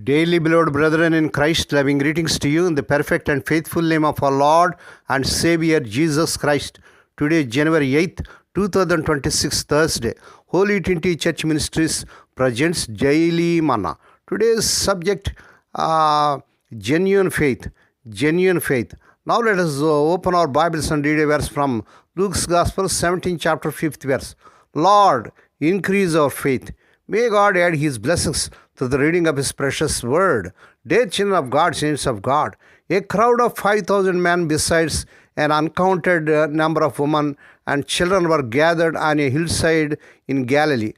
Daily, beloved brethren in Christ, loving greetings to you in the perfect and faithful name of our Lord and Savior Jesus Christ. Today, January 8th, 2026, Thursday, Holy Trinity Church Ministries presents Daily Manna. Today's subject, genuine faith. Genuine faith. Now let us open our Bibles and read a verse from Luke's Gospel, 17th chapter, 5th verse. Lord, increase our faith. May God add His blessings to the reading of His precious word. Dear children of God, saints of God, a crowd of 5,000 men besides an uncounted number of women and children were gathered on a hillside in Galilee,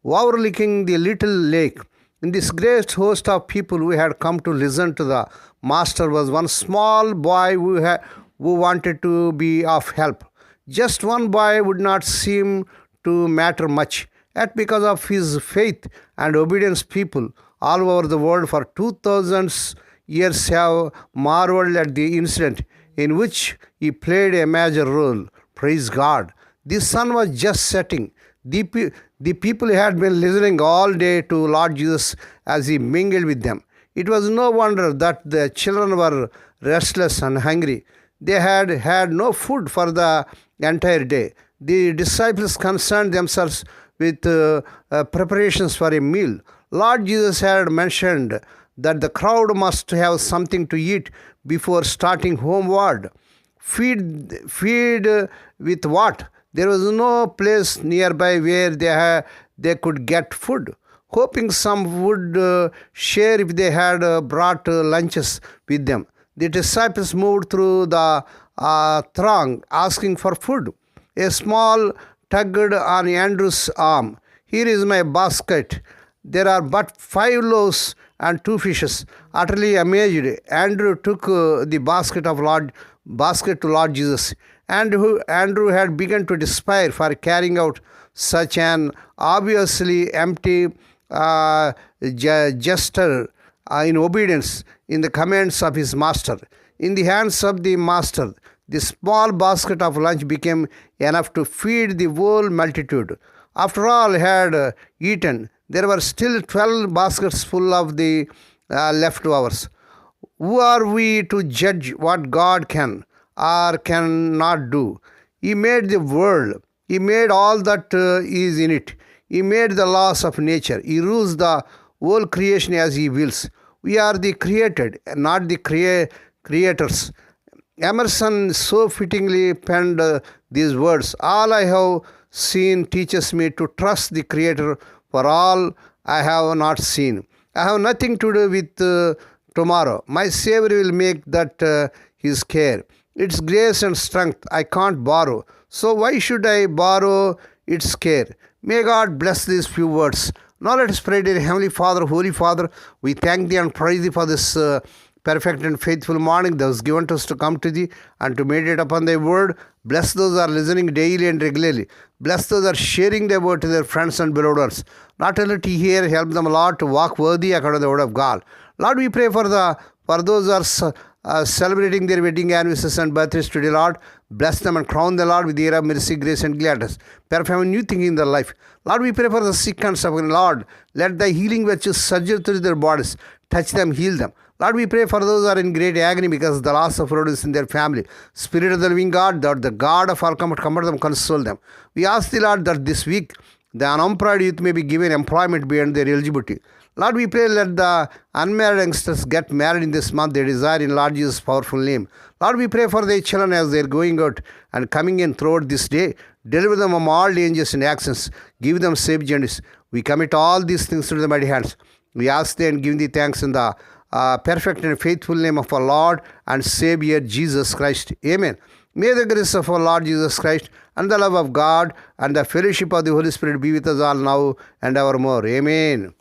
overlooking the little lake. In this great host of people who had come to listen to the Master was one small boy who wanted to be of help. Just one boy would not seem to matter much. Yet because of his faith and obedience, people all over the world for 2,000 years have marveled at the incident in which he played a major role. Praise God. The sun was just setting. The people had been listening all day to Lord Jesus as he mingled with them. It was no wonder that the children were restless and hungry. They had had no food for the entire day. The disciples concerned themselves with preparations for a meal. Lord Jesus had mentioned that the crowd must have something to eat before starting homeward. Feed with what? There was no place nearby where they could get food. Hoping some would share if they had brought lunches with them, the disciples moved through the throng asking for food. A small tugged on Andrew's arm. Here is my basket. There are but 5 loaves and 2 fishes. Utterly amazed, Andrew took the basket to Lord Jesus. Andrew had begun to despair for carrying out such an obviously empty gesture in obedience in the commands of his master. In the hands of the master, the small basket of lunch became enough to feed the whole multitude. After all had eaten, there were still 12 baskets full of the leftovers. Who are we to judge what God can or cannot do? He made the world. He made all that is in it. He made the laws of nature. He rules the whole creation as He wills. We are the created, not the creators. Emerson so fittingly penned these words, all I have seen teaches me to trust the Creator for all I have not seen. I have nothing to do with tomorrow. My Savior will make that His care. Its grace and strength I can't borrow. So why should I borrow its care? May God bless these few words. Now let us pray. Dear Heavenly Father, Holy Father, we thank Thee and praise Thee for this perfect and faithful morning that was given to us to come to Thee and to meditate upon Thy word. Bless those who are listening daily and regularly. Bless those who are sharing Thy word to their friends and beloved ones. Not only to hear, help them, Lord, to walk worthy according to the word of God. Lord, we pray for those who are celebrating their wedding anniversaries and birthdays today, Lord. Bless them and crown them, Lord, with the year of mercy, grace, and gladness. Perform a new thing in their life. Lord, we pray for the sick and suffering. Lord, let Thy healing virtues surge through their bodies. Touch them, heal them. Lord, we pray for those who are in great agony because of the loss of produce in their family. Spirit of the living God, that the God of all comfort them, console them. We ask Thee, Lord, that this week the unemployed youth may be given employment beyond their eligibility. Lord, we pray let the unmarried youngsters get married in this month they desire in Lord Jesus' powerful name. Lord, we pray for their children as they are going out and coming in throughout this day. Deliver them from all dangers and accidents. Give them safe journeys. We commit all these things to the mighty hands. We ask Thee and give Thee thanks in the perfect and faithful name of our Lord and Savior Jesus Christ. Amen. May the grace of our Lord Jesus Christ and the love of God and the fellowship of the Holy Spirit be with us all now and evermore. Amen.